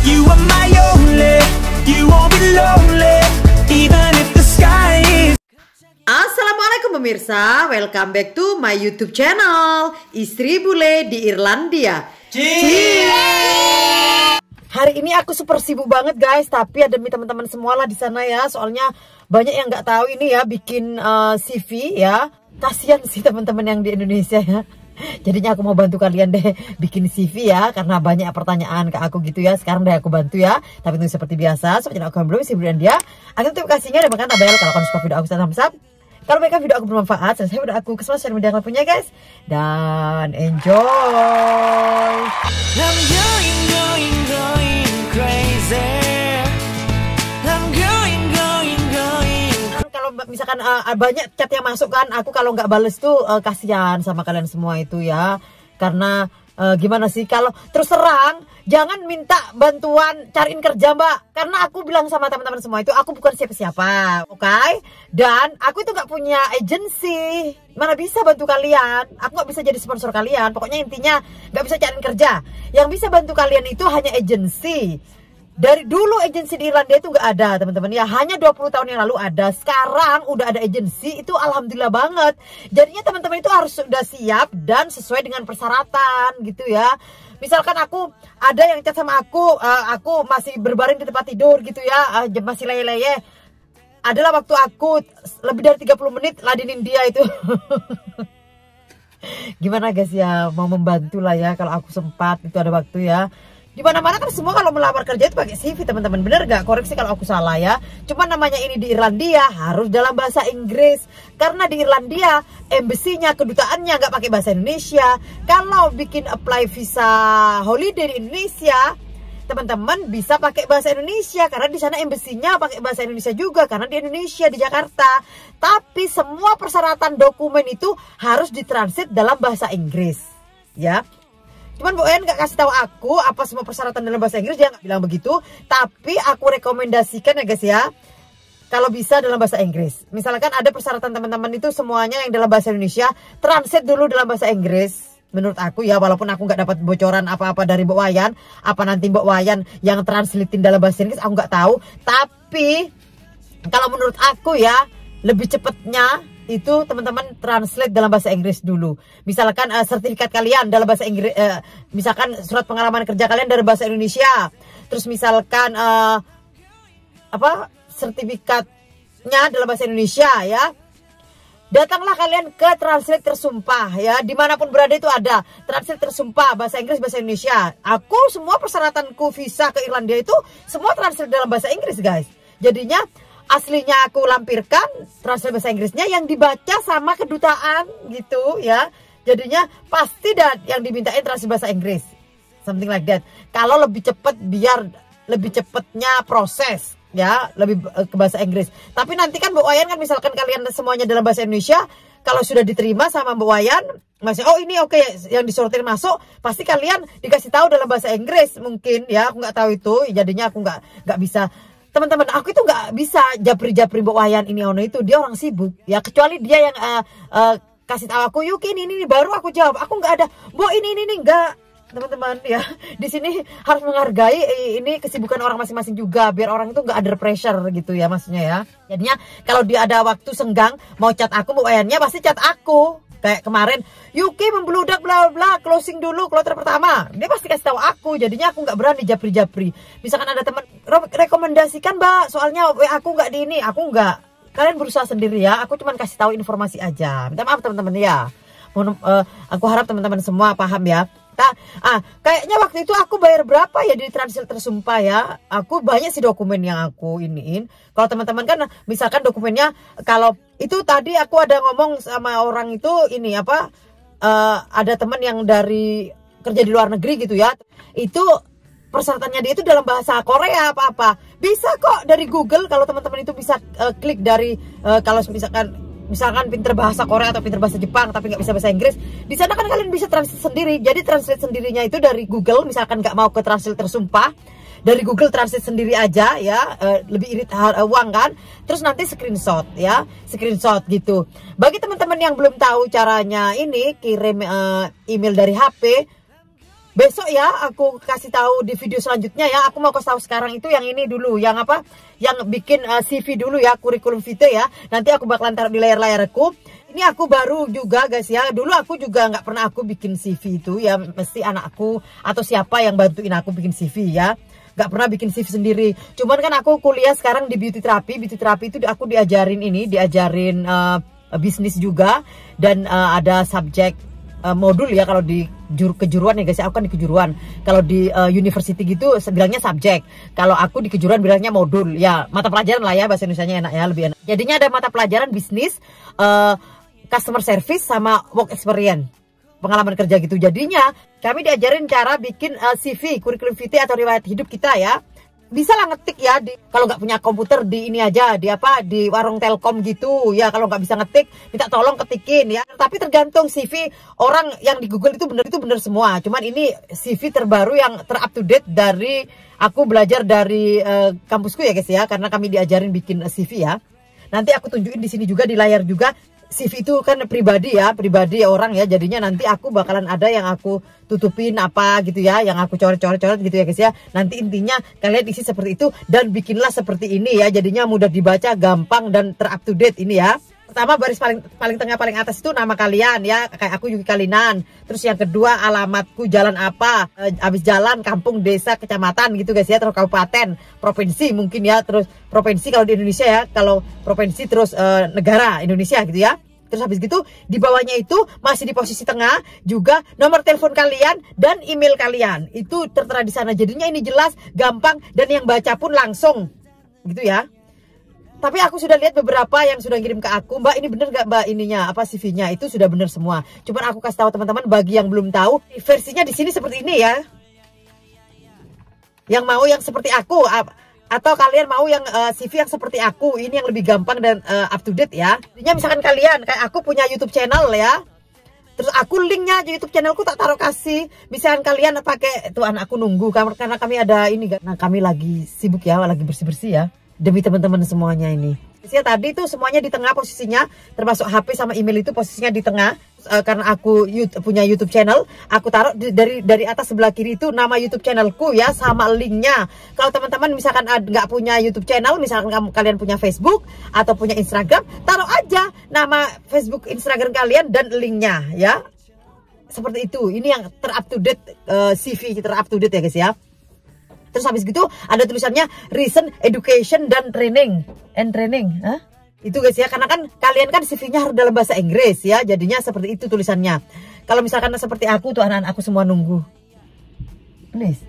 You are my only, you won't be lonely, even if the sky is. Assalamualaikum pemirsa, welcome back to my YouTube channel Istri Bule di Irlandia. Hari ini aku super sibuk banget guys, tapi ada teman-teman semua lah di sana ya. Soalnya banyak yang nggak tahu ini ya bikin CV ya. Kasihan sih teman-teman yang di Indonesia ya. Jadinya aku mau bantu kalian deh bikin CV ya, karena banyak pertanyaan ke aku gitu ya. Sekarang deh aku bantu ya. Tapi itu seperti biasa, sobat channel aku yang belum Istri Bule Irlandia, aku notifikasinya dan bahkan tabel kalau kalian suka video aku thumbs up. Kalau mereka video aku bermanfaat, saya video aku ke semua sosial media yang punya guys. Dan enjoy. I'm going crazy. I'm going. Kalau misalkan banyak chat yang masuk kan, aku kalau nggak bales tuh kasihan sama kalian semua itu ya. Karena gimana sih, kalau terus terang jangan minta bantuan cariin kerja mbak, karena aku bilang sama teman-teman semua itu aku bukan siapa-siapa, oke? Dan aku itu nggak punya agensi, mana bisa bantu kalian, aku nggak bisa jadi sponsor kalian. Pokoknya intinya nggak bisa cariin kerja, yang bisa bantu kalian itu hanya agensi. Dari dulu agensi di Irlandia itu nggak ada teman-teman ya, hanya 20 tahun yang lalu ada. Sekarang udah ada agensi, itu alhamdulillah banget. Jadinya teman-teman itu harus sudah siap dan sesuai dengan persyaratan gitu ya. Misalkan aku ada yang chat sama aku masih berbaring di tempat tidur gitu ya, masih leye-leye. Adalah waktu aku lebih dari 30 menit ladenin dia itu. Gimana guys ya, mau membantu lah ya kalau aku sempat, itu ada waktu ya. Di mana-mana kan semua kalau melamar kerja itu pakai CV teman-teman, bener gak? Koreksi kalau aku salah ya. Cuma namanya ini di Irlandia harus dalam bahasa Inggris, karena di Irlandia embassy-nya, kedutaannya nggak pakai bahasa Indonesia. Kalau bikin apply visa holiday di Indonesia, teman-teman bisa pakai bahasa Indonesia karena di sana embassy-nya pakai bahasa Indonesia juga, karena di Indonesia, di Jakarta. Tapi semua persyaratan dokumen itu harus ditranslate dalam bahasa Inggris ya. Cuman Bu En gak kasih tahu aku apa semua persyaratan dalam bahasa Inggris, dia nggak bilang begitu. Tapi aku rekomendasikan ya guys ya, kalau bisa dalam bahasa Inggris. Misalkan ada persyaratan teman-teman itu semuanya yang dalam bahasa Indonesia, translate dulu dalam bahasa Inggris. Menurut aku ya, walaupun aku nggak dapat bocoran apa-apa dari Mbak Wayan, apa nanti Mbak Wayan yang translatein dalam bahasa Inggris, aku nggak tahu. Tapi kalau menurut aku ya, lebih cepatnya itu teman-teman translate dalam bahasa Inggris dulu. Misalkan sertifikat kalian dalam bahasa Inggris, misalkan surat pengalaman kerja kalian dari bahasa Indonesia. Terus misalkan sertifikatnya dalam bahasa Indonesia ya. Datanglah kalian ke translate tersumpah ya, dimanapun berada itu ada translate tersumpah bahasa Inggris bahasa Indonesia. Aku semua persyaratanku visa ke Irlandia itu semua translate dalam bahasa Inggris guys. Jadinya aslinya aku lampirkan, translate bahasa Inggrisnya yang dibaca sama kedutaan gitu ya. Jadinya pasti yang dimintain translate bahasa Inggris, something like that. Kalau lebih cepat, biar lebih cepatnya proses ya, lebih ke bahasa Inggris. Tapi nanti kan Mbak Wayan kan, misalkan kalian semuanya dalam bahasa Indonesia, kalau sudah diterima sama Mbak Wayan, masih oh ini oke, yang disortir masuk, pasti kalian dikasih tahu dalam bahasa Inggris mungkin ya. Aku nggak tahu itu, jadinya aku nggak bisa. Teman-teman, aku itu nggak bisa japri-japri Mbak Wayan ini ono itu, dia orang sibuk ya. Kecuali dia yang kasih tahu aku, yuk ini baru aku jawab. Aku nggak ada, Mbak ini enggak. Teman-teman ya, di sini harus menghargai ini kesibukan orang masing-masing juga, biar orang itu nggak under pressure gitu ya maksudnya ya. Jadinya kalau dia ada waktu senggang mau chat aku, Mbak Wayannya pasti chat aku. Kayak kemarin, Yuki membludak bla bla, closing dulu kloter pertama, dia pasti kasih tahu aku. Jadinya aku nggak berani japri-japri. Misalkan ada teman rekomendasikan mbak, soalnya aku nggak di ini, aku nggak. Kalian berusaha sendiri ya, aku cuma kasih tahu informasi aja. Minta maaf teman-teman ya. Aku harap teman-teman semua paham ya. Kayaknya waktu itu aku bayar berapa ya di translate tersumpah ya. Aku banyak sih dokumen yang aku iniin. Kalau teman-teman kan misalkan dokumennya, kalau itu tadi aku ada ngomong sama orang itu ini apa, ada teman yang dari kerja di luar negeri gitu ya. Itu persyaratannya dia itu dalam bahasa Korea apa-apa. Bisa kok dari Google, kalau teman-teman itu bisa klik dari kalau misalkan pinter bahasa Korea atau pinter bahasa Jepang tapi nggak bisa bahasa Inggris, di sana kan kalian bisa translate sendiri. Jadi translate sendirinya itu dari Google. Misalkan nggak mau ke translate tersumpah, dari Google translate sendiri aja ya, lebih irit uang kan. Terus nanti screenshot ya, screenshot gitu. Bagi teman-teman yang belum tahu caranya ini kirim email dari HP, besok ya aku kasih tahu di video selanjutnya ya. Aku mau kasih tahu sekarang itu yang ini dulu, yang apa? Yang bikin CV dulu ya, kurikulum vitae ya. Nanti aku bakalan taruh di layar-layarku. Ini aku baru juga guys ya. Dulu aku juga nggak pernah aku bikin CV itu ya. Mesti anakku atau siapa yang bantuin aku bikin CV ya. Nggak pernah bikin CV sendiri. Cuman kan aku kuliah sekarang di beauty terapi. Beauty terapi itu aku diajarin bisnis juga. Dan ada subjek modul ya kalau di kejuruan ya guys. Aku kan di kejuruan. Kalau di university gitu bilangnya subjek. Kalau aku di kejuruan bilangnya modul. Ya mata pelajaran lah ya, bahasa Indonesianya enak ya, lebih enak. Jadinya ada mata pelajaran bisnis, customer service sama work experience, pengalaman kerja gitu. Jadinya kami diajarin cara bikin CV, kurikulum vitae atau riwayat hidup kita ya. Bisa lah ngetik ya, kalau nggak punya komputer di ini aja, di warung Telkom gitu ya. Kalau nggak bisa ngetik, minta tolong ketikin ya. Tapi tergantung CV orang yang di Google itu bener semua. Cuman ini CV terbaru yang up to date dari aku belajar dari kampusku ya guys ya, karena kami diajarin bikin CV ya. Nanti aku tunjukin di sini juga di layar juga. CV itu kan pribadi orang ya, jadinya nanti aku bakalan ada yang aku tutupin apa gitu ya, yang aku coret-coret gitu ya guys ya. Nanti intinya kalian isi seperti itu dan bikinlah seperti ini ya, jadinya mudah dibaca, gampang dan up to date ini ya. Pertama baris paling tengah paling atas itu nama kalian ya, kayak aku Yuki Kalinan. Terus yang kedua alamatku, jalan apa, habis jalan, kampung, desa, kecamatan gitu guys ya. Terus kabupaten, provinsi mungkin ya. Terus provinsi kalau di Indonesia ya, kalau provinsi terus negara Indonesia gitu ya. Terus habis gitu di bawahnya itu masih di posisi tengah juga nomor telepon kalian dan email kalian. Itu tertera di sana. Jadinya ini jelas, gampang dan yang baca pun langsung gitu ya. Tapi aku sudah lihat beberapa yang sudah kirim ke aku, Mbak ini bener gak Mbak ininya, apa CV-nya itu sudah bener semua. Cuman aku kasih tahu teman-teman bagi yang belum tahu, versinya di sini seperti ini ya. Yang mau yang seperti aku atau kalian mau yang CV yang seperti aku, ini yang lebih gampang dan up to date ya. Jadinya misalkan kalian kayak aku punya YouTube channel ya. Terus aku linknya YouTube channelku tak taruh kasih. Misalkan kalian pakai tuh, anak aku nunggu karena kami ada ini, nah kami lagi sibuk ya, lagi bersih-bersih ya. Demi teman-teman semuanya ini. Ya, tadi tuh semuanya di tengah posisinya, termasuk HP sama email itu posisinya di tengah. Karena aku punya YouTube channel, aku taruh dari atas sebelah kiri itu nama YouTube channelku ya, sama linknya. Kalau teman-teman misalkan nggak punya YouTube channel, misalkan kalian punya Facebook atau punya Instagram, taruh aja nama Facebook, Instagram kalian dan linknya ya. Seperti itu. Ini yang ter-up to date CV, ter-up to date ya guys ya. Terus habis gitu ada tulisannya recent education dan training Hah? Itu guys ya, karena kan kalian kan CV-nya harus dalam bahasa Inggris ya, jadinya seperti itu tulisannya. Kalau misalkan seperti aku tuh, anak-anak aku semua nunggu. Please.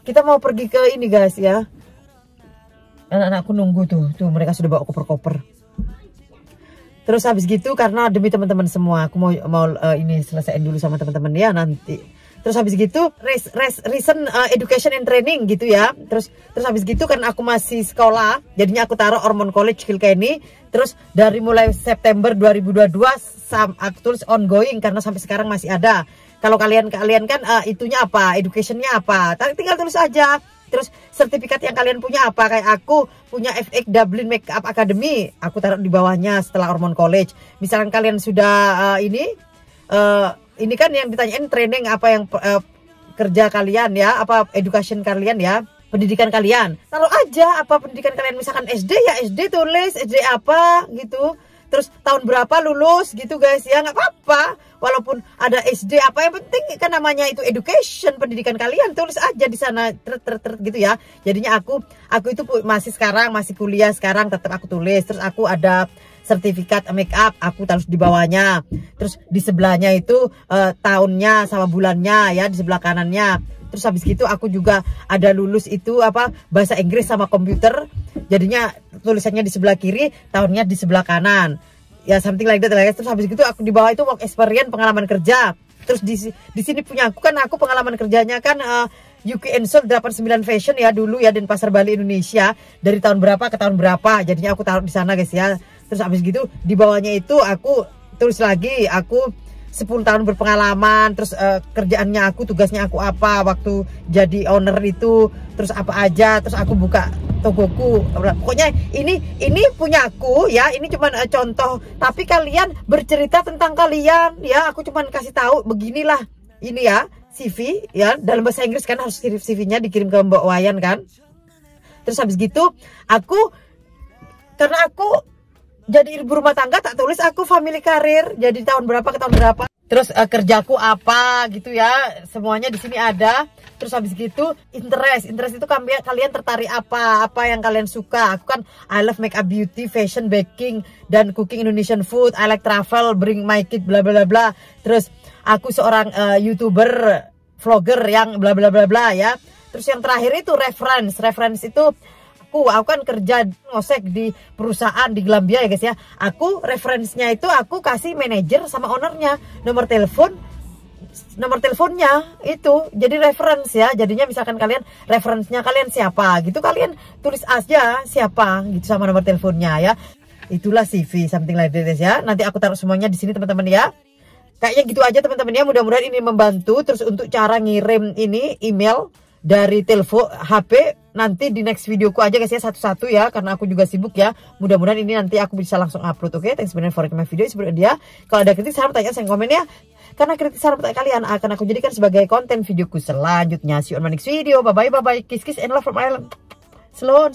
Kita mau pergi ke ini guys ya. Anak-anakku nunggu tuh mereka sudah bawa koper-koper. Terus habis gitu karena demi teman-teman semua, aku mau ini selesaiin dulu sama teman-teman ya nanti. Terus habis gitu recent education and training gitu ya. Terus habis gitu kan aku masih sekolah, jadinya aku taruh Ormond College Kilkenny. Terus dari mulai September 2022 aku tulis ongoing karena sampai sekarang masih ada. Kalau kalian kan itunya apa, educationnya apa, tinggal tulis aja. Terus sertifikat yang kalian punya apa, kayak aku punya FX Dublin Makeup Academy, aku taruh di bawahnya setelah Ormond College. Misalkan kalian sudah ini kan yang ditanyain training apa yang kerja kalian ya, apa education kalian ya, pendidikan kalian. Taruh aja apa pendidikan kalian, misalkan SD ya SD tulis SD apa gitu. Terus tahun berapa lulus gitu guys ya, nggak apa-apa. Walaupun ada SD apa, yang penting kan namanya itu education, pendidikan kalian, tulis aja di sana gitu ya. Jadinya aku itu masih kuliah sekarang tetap aku tulis. Terus aku ada sertifikat make up, aku taruh di bawahnya. Terus di sebelahnya itu tahunnya sama bulannya ya, di sebelah kanannya. Terus habis gitu aku juga ada lulus itu apa, bahasa Inggris sama komputer. Jadinya tulisannya di sebelah kiri, tahunnya di sebelah kanan. Ya something like that. Terus habis gitu aku di bawah itu work experience, pengalaman kerja. Terus di sini punya aku kan, aku pengalaman kerjanya kan UK Ensol 89 Fashion ya dulu ya, dan Pasar Bali Indonesia dari tahun berapa ke tahun berapa. Jadinya aku taruh di sana guys ya. Terus habis gitu di bawahnya itu aku tulis lagi, aku 10 tahun berpengalaman. Terus kerjaannya aku, tugasnya aku apa waktu jadi owner itu, terus apa aja. Terus aku buka togoku. Pokoknya ini punya aku ya. Ini cuman contoh, tapi kalian bercerita tentang kalian ya. Aku cuman kasih tahu beginilah ini ya, CV ya, dalam bahasa Inggris kan harus kirim CV-nya dikirim ke Mbak Wayan kan. Terus habis gitu karena aku jadi ibu rumah tangga, tak tulis aku family career, jadi tahun berapa ke tahun berapa. Terus kerjaku apa gitu ya, semuanya di sini ada. Terus habis gitu interest itu kalian tertarik apa yang kalian suka. Aku kan I love makeup, beauty, fashion, baking, dan cooking Indonesian food. I like travel, bring my kid, bla bla bla. Terus aku seorang YouTuber, vlogger yang bla bla bla bla ya. Terus yang terakhir itu reference itu aku kan kerja ngosek di perusahaan di Glambia ya guys ya. Aku referensinya itu aku kasih manajer sama ownernya nomor teleponnya itu jadi reference ya. Jadinya misalkan kalian referensinya kalian siapa gitu, kalian tulis aja siapa gitu sama nomor teleponnya ya. Itulah CV, something like that ya. Nanti aku taruh semuanya di sini teman-teman ya. Kayaknya gitu aja teman-teman ya. Mudah-mudahan ini membantu. Terus untuk cara ngirim ini email dari telepon HP nanti di next videoku aja guys ya, satu-satu ya, karena aku juga sibuk ya. Mudah-mudahan ini nanti aku bisa langsung upload. Oke, thanks for my video sebelum dia. Kalau ada kritik saran pertanyaan saya komen ya, karena kritik saran pertanyaan kalian akan aku jadikan sebagai konten videoku selanjutnya. See you on my next video. Bye bye, kiss and love from Ireland. Slow.